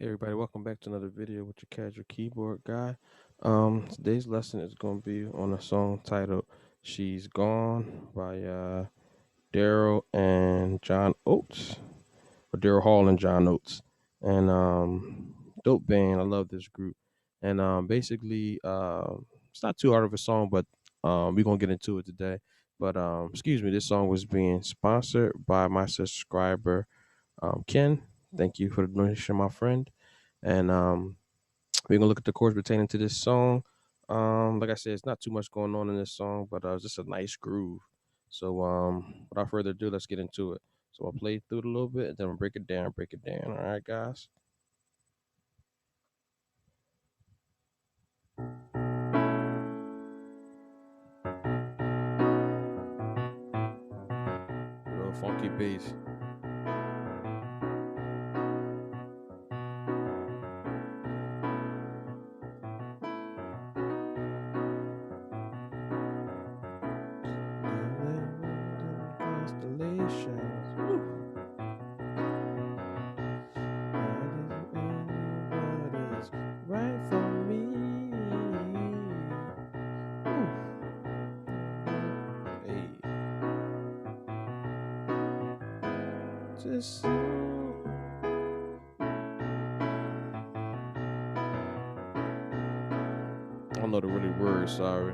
Hey everybody, welcome back to another video with your casual keyboard guy. Today's lesson is going to be on a song titled "She's Gone" by Daryl and John Oates, or Daryl Hall and John Oates. And dope band. I love this group. And basically, it's not too hard of a song, but we're gonna get into it today. But excuse me, this song was being sponsored by my subscriber Ken. Thank you for the donation, my friend. And we're gonna look at the chords pertaining to this song. Like I said, it's not too much going on in this song, but it's just a nice groove. So without further ado, let's get into it. So I'll play through it a little bit, and then we'll break it down, break it down. All right, guys. A little funky bass. Constellations. Woo. What is right for me? Hey, just I don't know the really words. Sorry.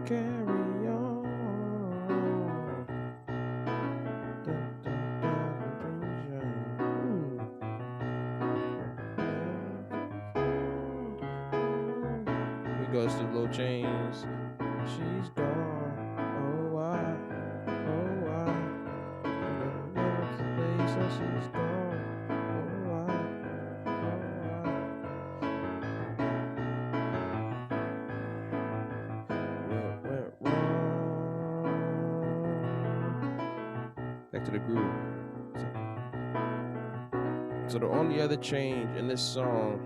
Carry on. We go to low chains. She's gone. Oh, why? Oh, why? Never to place her. She's gone. Oh, why? Oh, why? What went wrong? Back to the groove. So the only other change in this song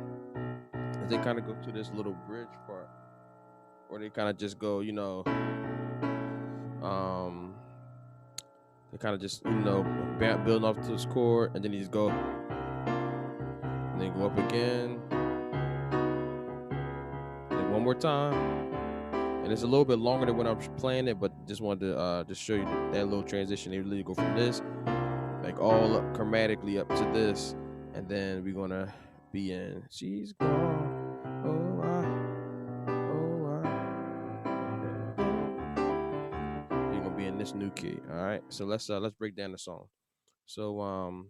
is they kind of go to this little bridge part, or they kind of just go, um, they kind of just, building off to this chord, and then you just go, and then go up again, and then one more time, and it's a little bit longer than when I'm playing it, but just wanted to just show you that little transition. They really go from this, like all up chromatically up to this, and then we're gonna be in "She's Gone." Oh, you're gonna be in this new key. All right. So let's break down the song. So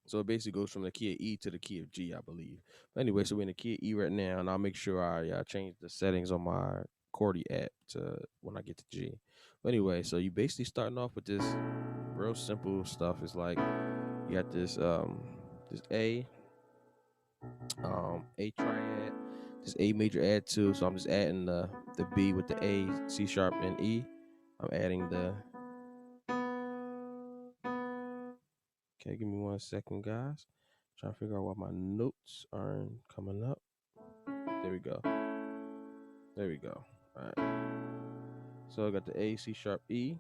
so it basically goes from the key of E to the key of G, I believe. But anyway, so we're in the key of E right now, and I'll make sure I change the settings on my Chordy app to when I get to G. But anyway, so you basically starting off with this real simple stuff. It's like you got this A triad, this A major add two. So I'm just adding the B with the A, C sharp, and E. I'm adding the. Okay, give me 1 second, guys. Trying to figure out why my notes aren't coming up. There we go. There we go. All right. So I got the A, C sharp, E.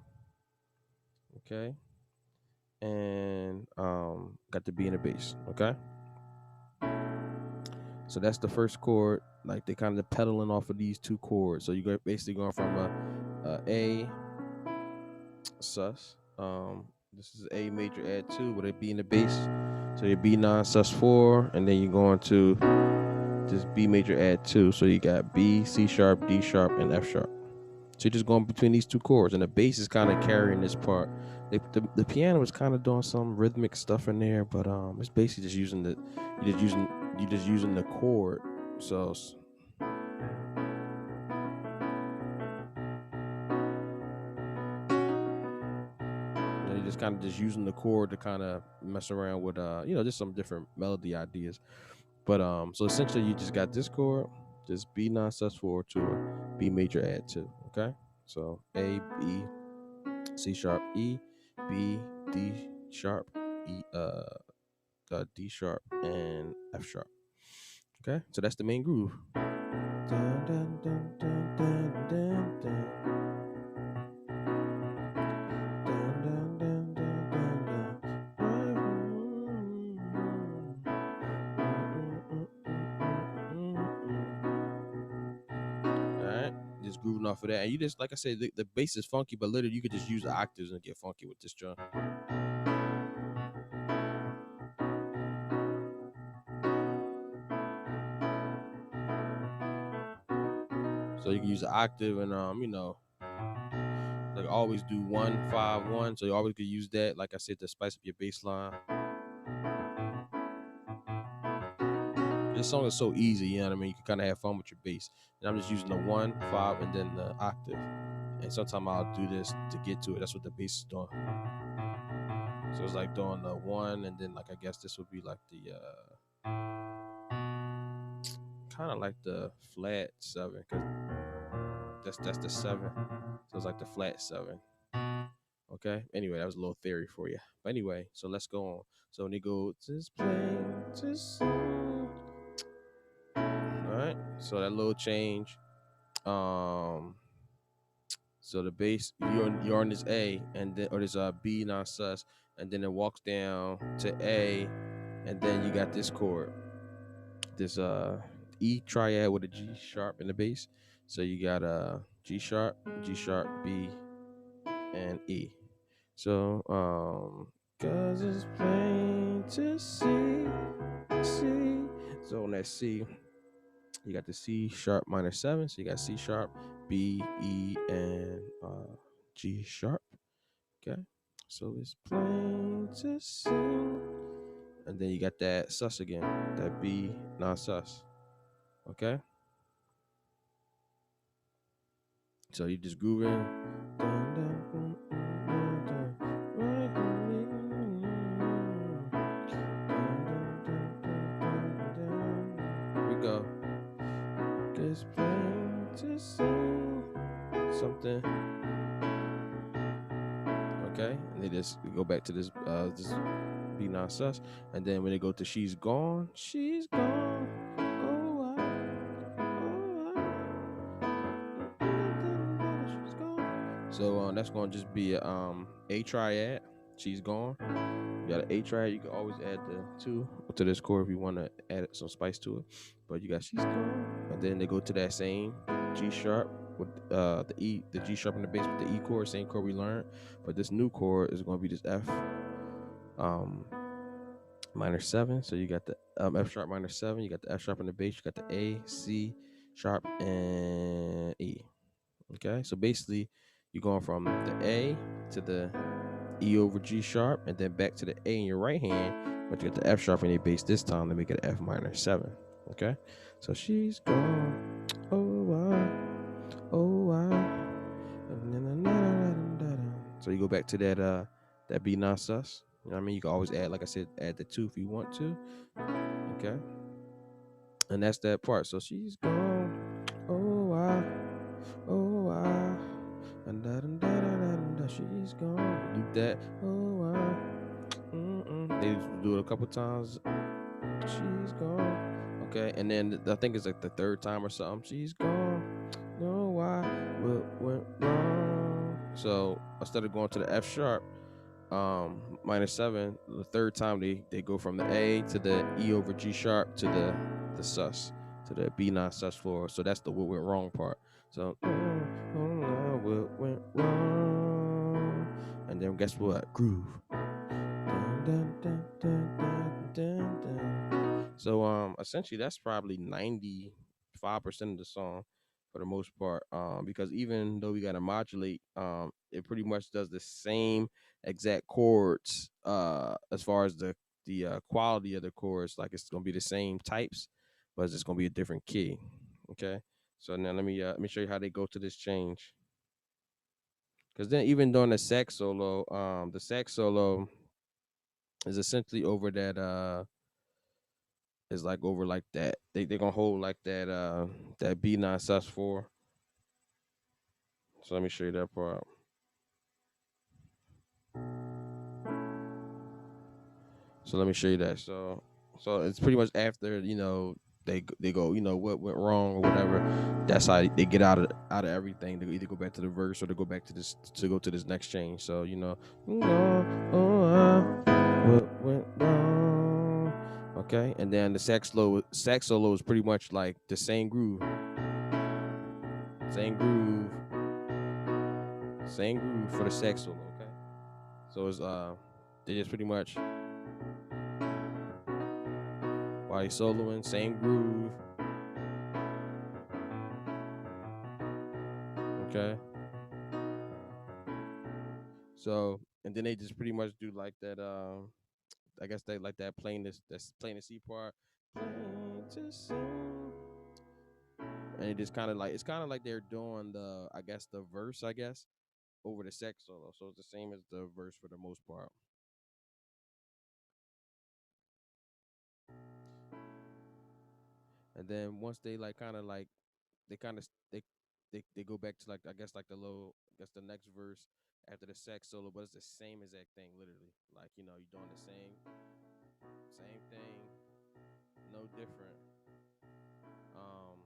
Okay. And got the B in the bass. Okay. So that's the first chord. Like they kind of pedaling off of these two chords. So you go basically going from a sus. This is A major add two with a B in the bass. So your B non sus four, and then you're going to just B major add two. So you got B, C sharp, D sharp, and F sharp. So you're just going between these two chords, and the bass is kind of carrying this part. The piano is kind of doing some rhythmic stuff in there, but it's basically just using you're just using the chord. So you're just kind of just using the chord to kind of mess around with just some different melody ideas. But so essentially you just got this chord, just B non sus four to a B major add two. Okay, so A B C sharp E B D sharp E D sharp and F sharp. Okay, so that's the main groove. Dun, dun, dun, dun, dun, dun, dun. grooving off of that, and you just like I said, the bass is funky, but literally you could just use the octaves and get funky with this drum. So you can use the octave and like always do 1-5-1. So you always could use that, like I said, to spice up your bass line. This song is so easy, you know what I mean? You can kind of have fun with your bass. And I'm just using the 1-5 and then the octave. And sometimes I'll do this to get to it. That's what the bass is doing. So it's like doing the 1, and then like I guess this would be like the kind of like the flat 7, because that's the 7. So it's like the flat 7. Okay. Anyway, that was a little theory for you. But anyway, so let's go on. So when they go just plain to see. All right. So that little change. So the bass, you're on this A, and then or this B non-sus, and then it walks down to A, and then you got this chord, this E triad with a G sharp in the bass. So you got G sharp, B, and E. So cause it's plain to see. So on that C, you got the C sharp minor 7. So you got C sharp, B, E, and G sharp. Okay. So it's plain to see. And then you got that sus again, that B non-sus. Okay. So you just grooving. Here we go. It's plain to see something. Okay, and they just go back to this B non-sus, and then when they go to she's gone. Oh, she's gone. So that's gonna just be a triad. She's gone. You got an A triad. You can always add the 2 to this chord if you want to add some spice to it. But you got she's gone, and then they go to that same G sharp with the E, the G sharp in the bass with the E chord, same chord we learned. But this new chord is going to be this F minor 7. So you got the F sharp minor 7. You got the F sharp in the bass. You got the A, C sharp, and E. Okay, so basically you're going from the A to the E over G sharp, and then back to the A in your right hand, but you get the F sharp in your bass this time to make it F minor 7. Okay, so she's gone. Oh why. So you go back to that B non-sus. You know what I mean? You can always add, like I said, add the 2 if you want to. Okay, and that's that part. So she's gone. Oh why. She's gone. Do that. Oh why. They do it a couple times. She's gone. Okay, and then I think it's like the 3rd time or something. She's gone. No why. What went wrong? So instead of going to the F sharp minor 7, the 3rd time they go from the A to the E over G sharp to the sus, to the B non-sus floor. So that's the what went wrong part. So what went wrong, and then guess what? Groove. Dun, dun, dun. So essentially that's probably 95% of the song for the most part, because even though we got to modulate, it pretty much does the same exact chords as far as the quality of the chords. Like it's gonna be the same types, but it's just gonna be a different key. Okay, so now let me show you how they go to this change. Because then even during the sax solo is essentially over that is like over like that. They're gonna hold like that B non-sus 4. So let me show you that part. So let me show you that. So it's pretty much after they go what went wrong or whatever. That's how they get out of everything. They either go back to the verse or they go back to this next change. So what went wrong? Okay, and then the sax solo is pretty much like the same groove. Same groove for the sax solo. Okay, so it's they just pretty much while he's soloing, same groove. Okay, so and then they just pretty much do like that. I guess they like that playing this that's playing the C part, playing to sing, and it just kind of like it's kind of like they're doing the I guess the verse over the sax solo, so it's the same as the verse for the most part. And then once they like kind of like they kind of they go back to like I guess like the low I guess the next verse after the sax solo, but it's the same exact thing literally. Like you're doing the same thing, no different. Um,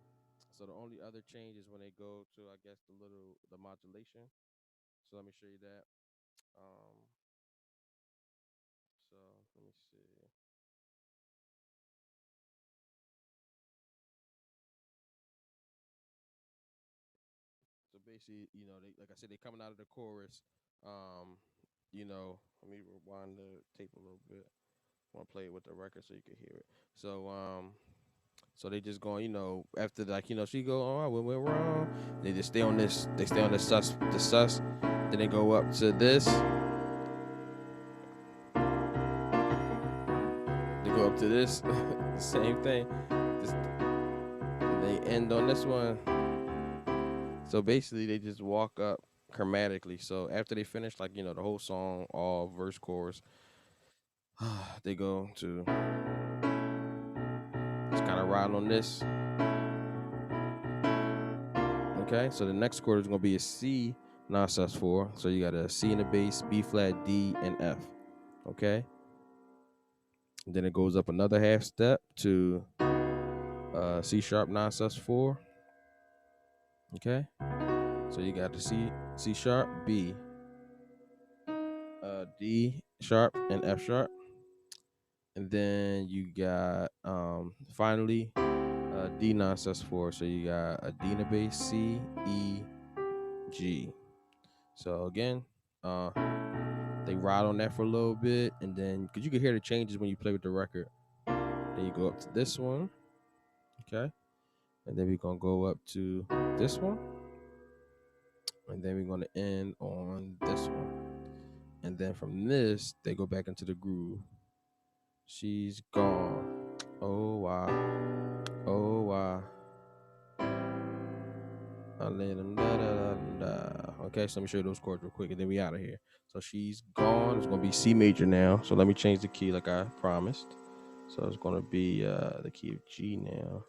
so the only other change is when they go to I guess the modulation. So let me show you that. Um, so let me see. So basically, they like I said, they coming out of the chorus. Um, let me rewind the tape a little bit. I want to play it with the record so you can hear it. So they just going, after like, she go, oh, we went wrong. They just stay on this. They stay on the sus. Then they go up to this. They go up to this. Same thing. Just, they end on this one. So basically, they just walk up chromatically. So after they finish, like the whole song, all verse, chorus, they go to just kind of ride on this. Okay, so the next chord is gonna be a C non-sus4. So you got a C in the bass, B flat, D, and F. Okay, and then it goes up another half step to C sharp non-sus4. Okay, so you got the C sharp, B, D sharp, and F sharp. And then you got finally D non-sus4. So you got a D in the bass, C, E, G. So again, they ride on that for a little bit, and then because you can hear the changes when you play with the record. Then you go up to this one, okay, and then we're gonna go up to this one, and then we're gonna end on this one, and then from this they go back into the groove. She's gone. Oh wow. Oh wow. Okay, so let me show you those chords real quick, and then we out of here. So she's gone. It's gonna be C major now. So let me change the key like I promised. So it's gonna be the key of G now.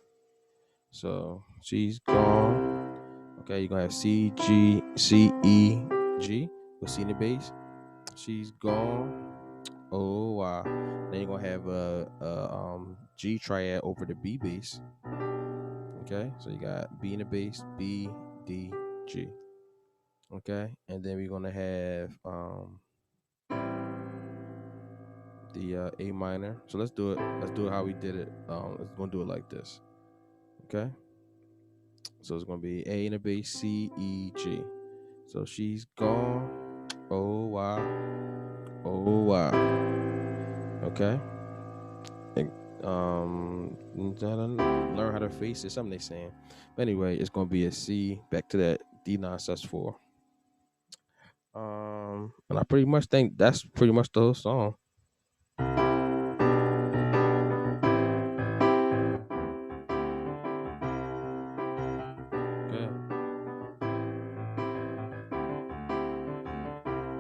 So she's gone. Okay, you're gonna have C, G, C, E, G with C in the bass. She's gone. Oh wow. Then you're gonna have a G triad over the B bass. Okay, so you got B in the bass, B, D, G. Okay, and then we're gonna have the A minor. So let's do it. Let's do it how we did it. Let's gonna do it like this. Okay. So it's gonna be A in the bass, C, E, G. So she's gone. Oh wow. Oh wow. Okay. And, learn how to face it. Something they saying. But anyway, it's gonna be a C. Back to that D non-sus4. And I pretty much think that's pretty much the whole song. Okay.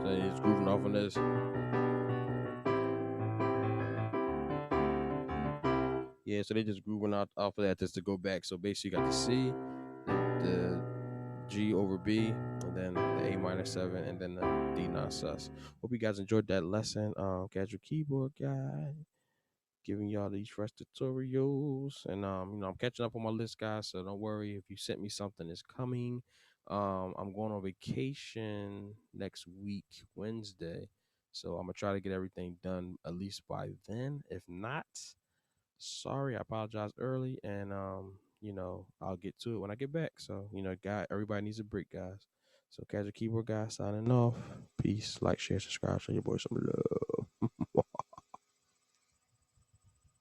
So he's grooving off on this. Yeah, so they just grooving out off of that just to go back. So basically, you got the C, the G over B, and then the A minor 7, and then the D non-sus. Hope you guys enjoyed that lesson. Casual keyboard guy, giving y'all these fresh tutorials, and I'm catching up on my list, guys. So don't worry if you sent me something, it's coming. I'm going on vacation next week, Wednesday. So I'm gonna try to get everything done at least by then. If not, sorry, I apologize early, and I'll get to it when I get back. So, guy, everybody needs a break, guys. So, Casual Keyboard Guy signing off. Peace. Like, share, subscribe, show your boy some love.